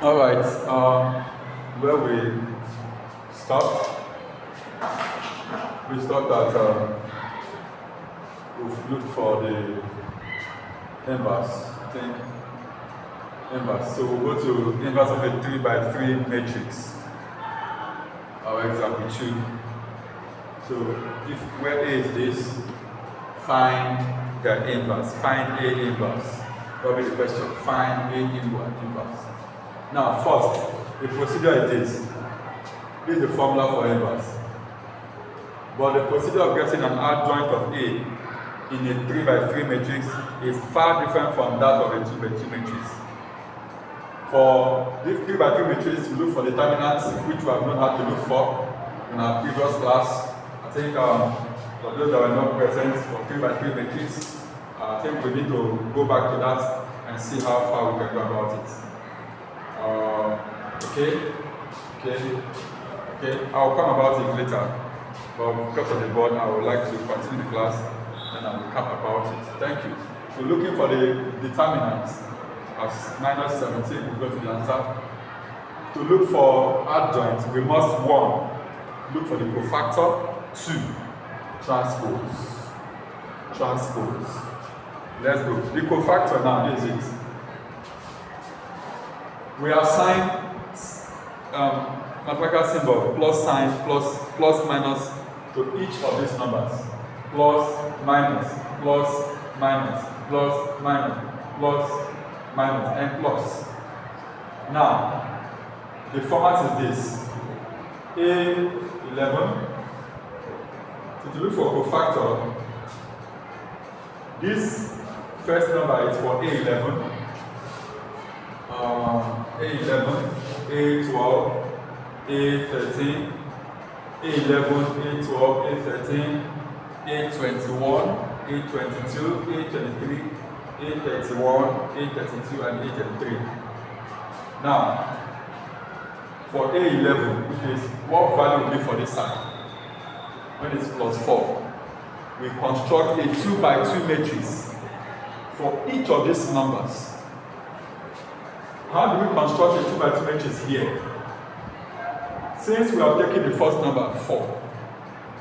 All right. Where we start, we start at we've looked for the inverse. I think inverse. So we'll go to inverse of a 3 by 3 matrix. Our example 2. So if where A is this, find the inverse. Find A inverse. That will be the question. Find A inverse. Now, first, the procedure is this. This is the formula for inverse. But the procedure of getting an adjoint of A in a 3 by 3 matrix is far different from that of a 2 by 2 matrix. For this 3 by 3 matrix, we look for determinants, which we have known how to look for in our previous class. I think for those that were not present for 3 by 3 matrix, I think we need to go back to that and see how far we can go about it. Okay. I'll come about it later, but because of the board, I would like to continue the class and I will come about it. Thank you. So looking for the determinants as minus 17, we go to the answer. To look for adjoints, we must 1. Look for the cofactor, 2. Transpose. Let's go. The cofactor now, this is it. We assign mathematical symbol plus sign plus minus to each of these numbers. Plus minus and plus. Now, the format is this. A11. So to look for cofactor, this first number is for A11. A11, A12, A13, A11, A12, A13, A21, A22, A23, A31, A32, and A33. Now, for A11, which is what value will be for this side? When it's plus 4, we construct a 2 by 2 matrix for each of these numbers. How do we construct a 2 by 2 matrix here? Since we have taken the first number 4,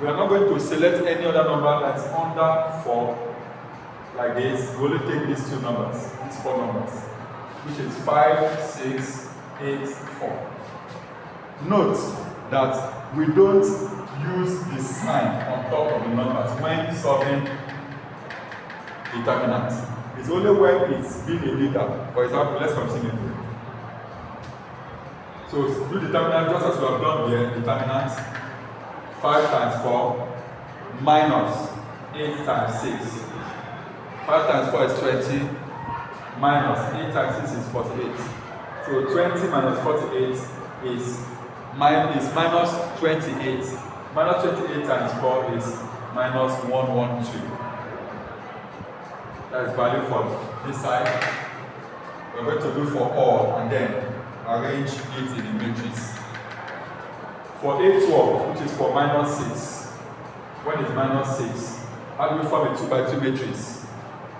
we are not going to select any other number that's under 4 like this. We only take these 2 numbers, these 4 numbers, which is 5, 6, 8, 4. Note that we don't use the sign on top of the numbers when solving determinants. It's only when it's being a leader. For example, let's continue. So do determinant just as we have done here. Determinants 5 times 4 minus 8 times 6. 5 times 4 is 20 minus 8 times 6 is 48. So 20 minus 48 is minus 28. Minus 28 times 4 is minus 112. That is value for this side. We're going to do for all and then arrange it in the matrix. For A12, which is for minus 6, when it's minus 6, how do we form a 2 by 2 matrix?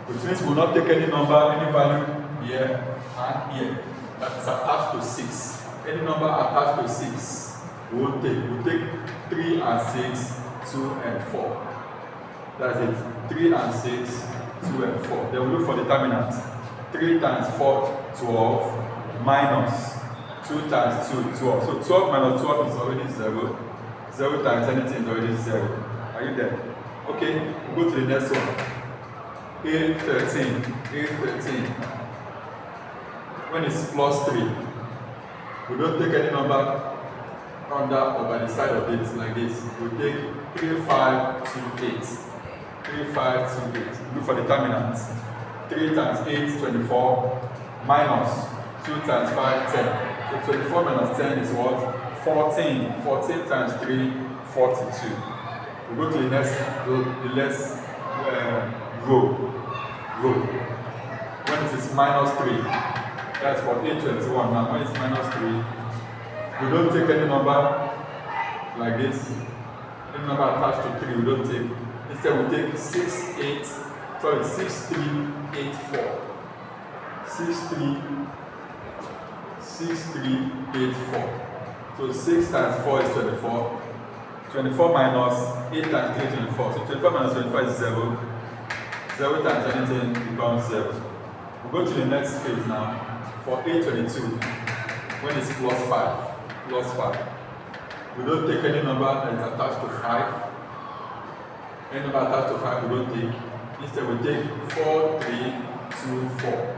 Which means we will not take any number, any value here and here that is attached to 6. Any number attached to 6, we will take. We'll take 3 and 6, 2 and 4. That's it. 3 and 6, 2 and 4. Then we look for determinant. 3 times 4, 12, minus 2 times 2, 12. So 12 minus 12 is already 0. 0 times anything is already 0. Are you there? Okay, we'll go to the next one. A13. When it's plus 3, we don't take any number under or by the side of it like this. We take 3, 5, 2, 8. 3, 5, 2, 8. Look for determinants. 3 times 8, 24, minus 2 times 5, 10. So 24 minus 10 is what? 14. 14 times 3, 42. We go to the next row. When it is minus 3, that's for A21. Now when it's minus 3, we don't take any number like this. Any number attached to 3, we don't take. Instead we take 6, 8, sorry, 6, 3, 8, 4. 6, 3, 6384. So 6 times 4 is 24. 24 minus 8 times 3 is 24. So 24 minus 24 is 0. 0 times anything becomes 0. We'll go to the next phase now. For 822, when it's plus 5. Plus 5. We don't take any number that is attached to 5. Any number attached to 5 we don't take. Instead we take 4, 3, 2, 4.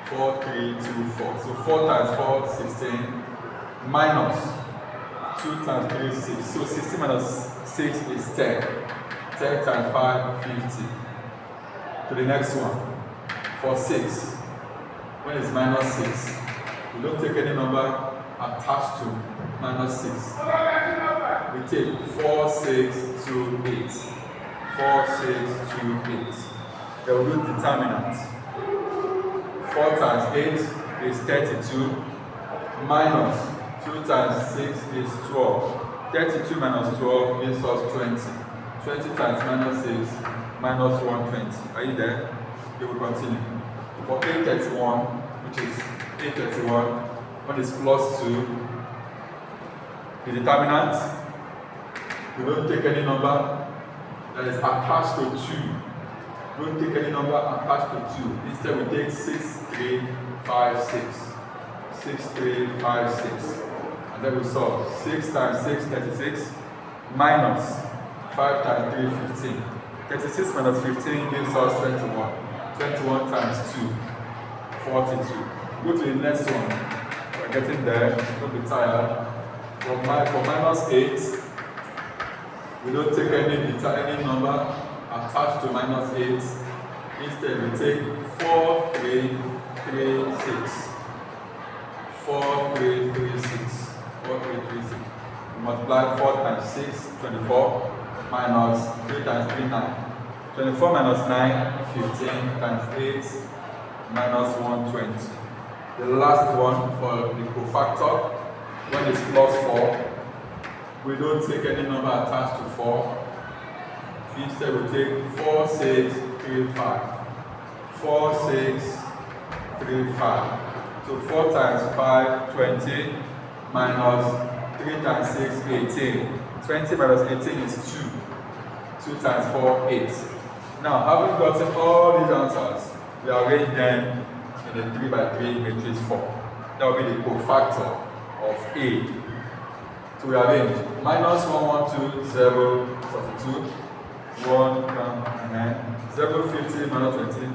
4, 3, 2, 4. So 4 times 4, 16. Minus 2 times 3, 6. So 16 minus 6 is 10. 10 times 5, 50. To the next one. For 6. When it's minus 6. We don't take any number attached to minus 6. We take 4, 6, 2, 8. 4, 6, 2, 8. Then we do determinant. 4 times 8 is 32. Minus 2 times 6 is 12. 32 minus 12 gives us 20. 20 times minus 6 minus 120. Are you there? We will continue. For 831, which is 831, when it's plus 2, the determinant, we don't take any number that is attached to 2. We don't take any number attached to 2. Instead, we take 6, 3, 5, 6. 6, 3, 5, 6. And then we solve 6 times 6, 36, minus 5 times 3, 15. 36 minus 15 gives us 21. 21 times 2, 42. Go to the next one. We're getting there. Don't be tired. For minus 8, we don't take any number attached to minus 8. Instead, we take 4, 3, 3, 6. 4, 3, 3, 6. 4, 3, 3, 6. We multiply 4 times 6, 24, minus 3 times 3, 9. 24 minus 9, 15 times 8, minus 120. The last one for the cofactor, when it's plus 4, we don't take any number attached to 4. Instead, we take 4, 6, 3, 5. 4, 6, 3, 5. So 4 times 5, 20, minus 3 times 6, 18. 20 minus 18 is 2. 2 times 4, 8. Now, having gotten all these answers, we arrange them in a 3 by 3 matrix form. That will be the cofactor of A. So we arrange minus 1, 1, 2, 0, 42, 1, 0, 50, minus 20,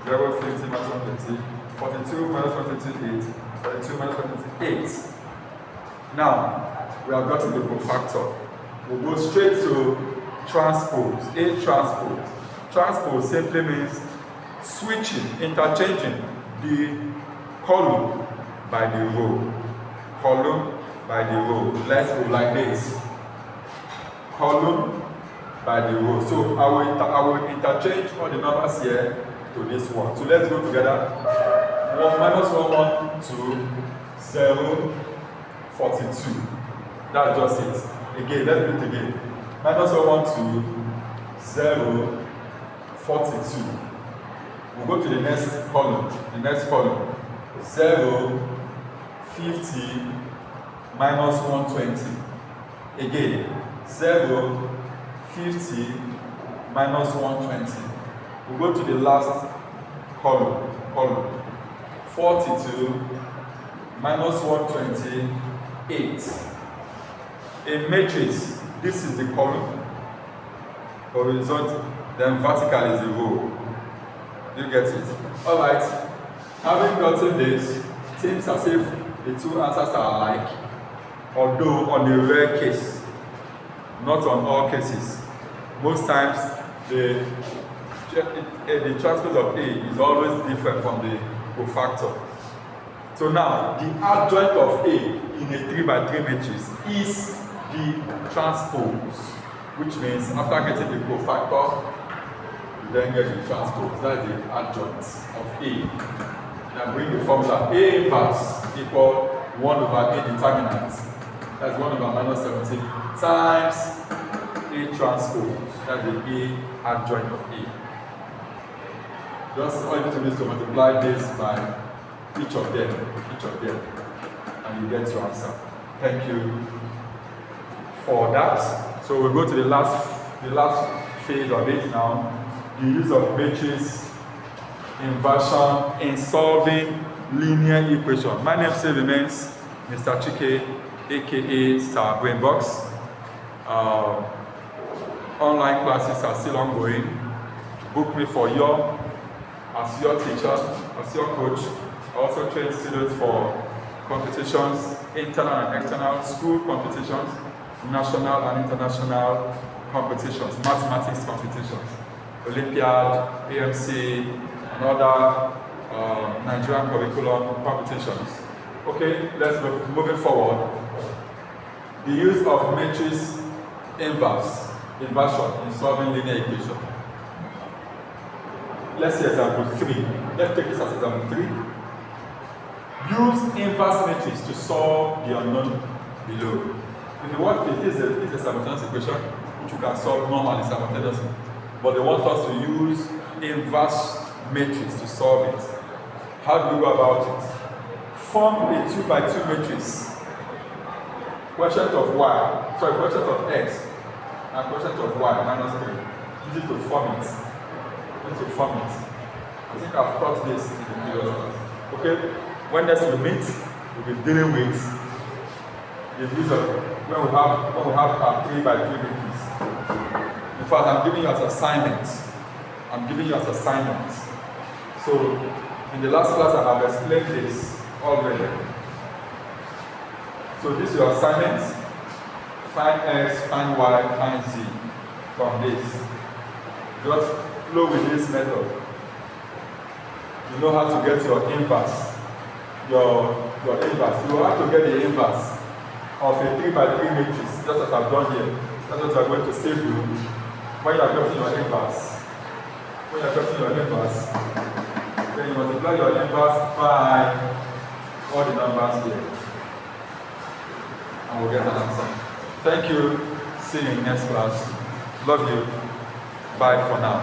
0, 50, minus 120, 42, minus 128, 42, minus 128. Now, we have gotten the cofactor. We'll go straight to transpose, A transpose. Transpose simply means switching, interchanging the column by the row. Column by the row. Let's go like this. Column by the row. So I will interchange all the numbers here to this one. So let's go together. 1 minus 1, 1, 2, 0, 42. That's just it. Again, let's do it again. Minus 1, 1, 2, 0, 42. We'll go to the next column. The next column. 0, 50, minus 120. Again, 0, 50, minus 120. We'll go to the last column. 42, minus 120, 8. In matrix, this is the column. Horizontal, then vertical is the row. You get it? Alright. Having gotten this, it seems as if the two answers are alike. Although on the rare case, not on all cases. Most times the transpose of A is always different from the cofactor. So now the adjoint of A in a 3 by 3 matrix is the transpose, which means after getting the cofactor, you then get the transpose. That's the adjoint of A. Now bring the formula A inverse equal 1 over A determinant. That's 1 over minus 17 times A transpose. That's the A adjoint of A. Just all you need to do is to multiply this by each of them. and you get your answer. Thank you for that. So we'll go to the last phase of it now. The use of matrix inversion in solving linear equation. My name still remains Mr. Chike, aka Star Brainbox. Online classes are still ongoing. Book me for as your teacher, as your coach. I also train students for competitions, internal and external, school competitions, national and international competitions, mathematics competitions, Olympiad, AMC, and other Nigerian curriculum competitions. Okay, let's go moving forward. The use of matrix inversion in solving linear equation. Let's see example 3. Let's take this as example 3. Use inverse matrix to solve the unknown below. If you want, it is a simultaneous equation which you can solve normally simultaneously. But they want us to use inverse matrix to solve it. How do we go about it? Form a 2 by 2 matrix. Quotient of x and quotient of y minus 3. Use it to form it. I think I've taught this in the previous class. Okay? When next we meet, we'll be dealing with the use of when we have our 3 by 3 matrix. In fact, I'm giving you as assignments. So in the last class I have explained this already. So this is your assignment. Find x, find y, find z from this. Just flow with this method. You know how to get your inverse. Your inverse. You will have to get the inverse of a 3 by 3 matrix, just as I've done here. That's what I'm going to still do. When you are getting your inverse, then you multiply your inverse by all the numbers here. And we'll get an answer. Thank you. See you in next class. Love you. Bye for now.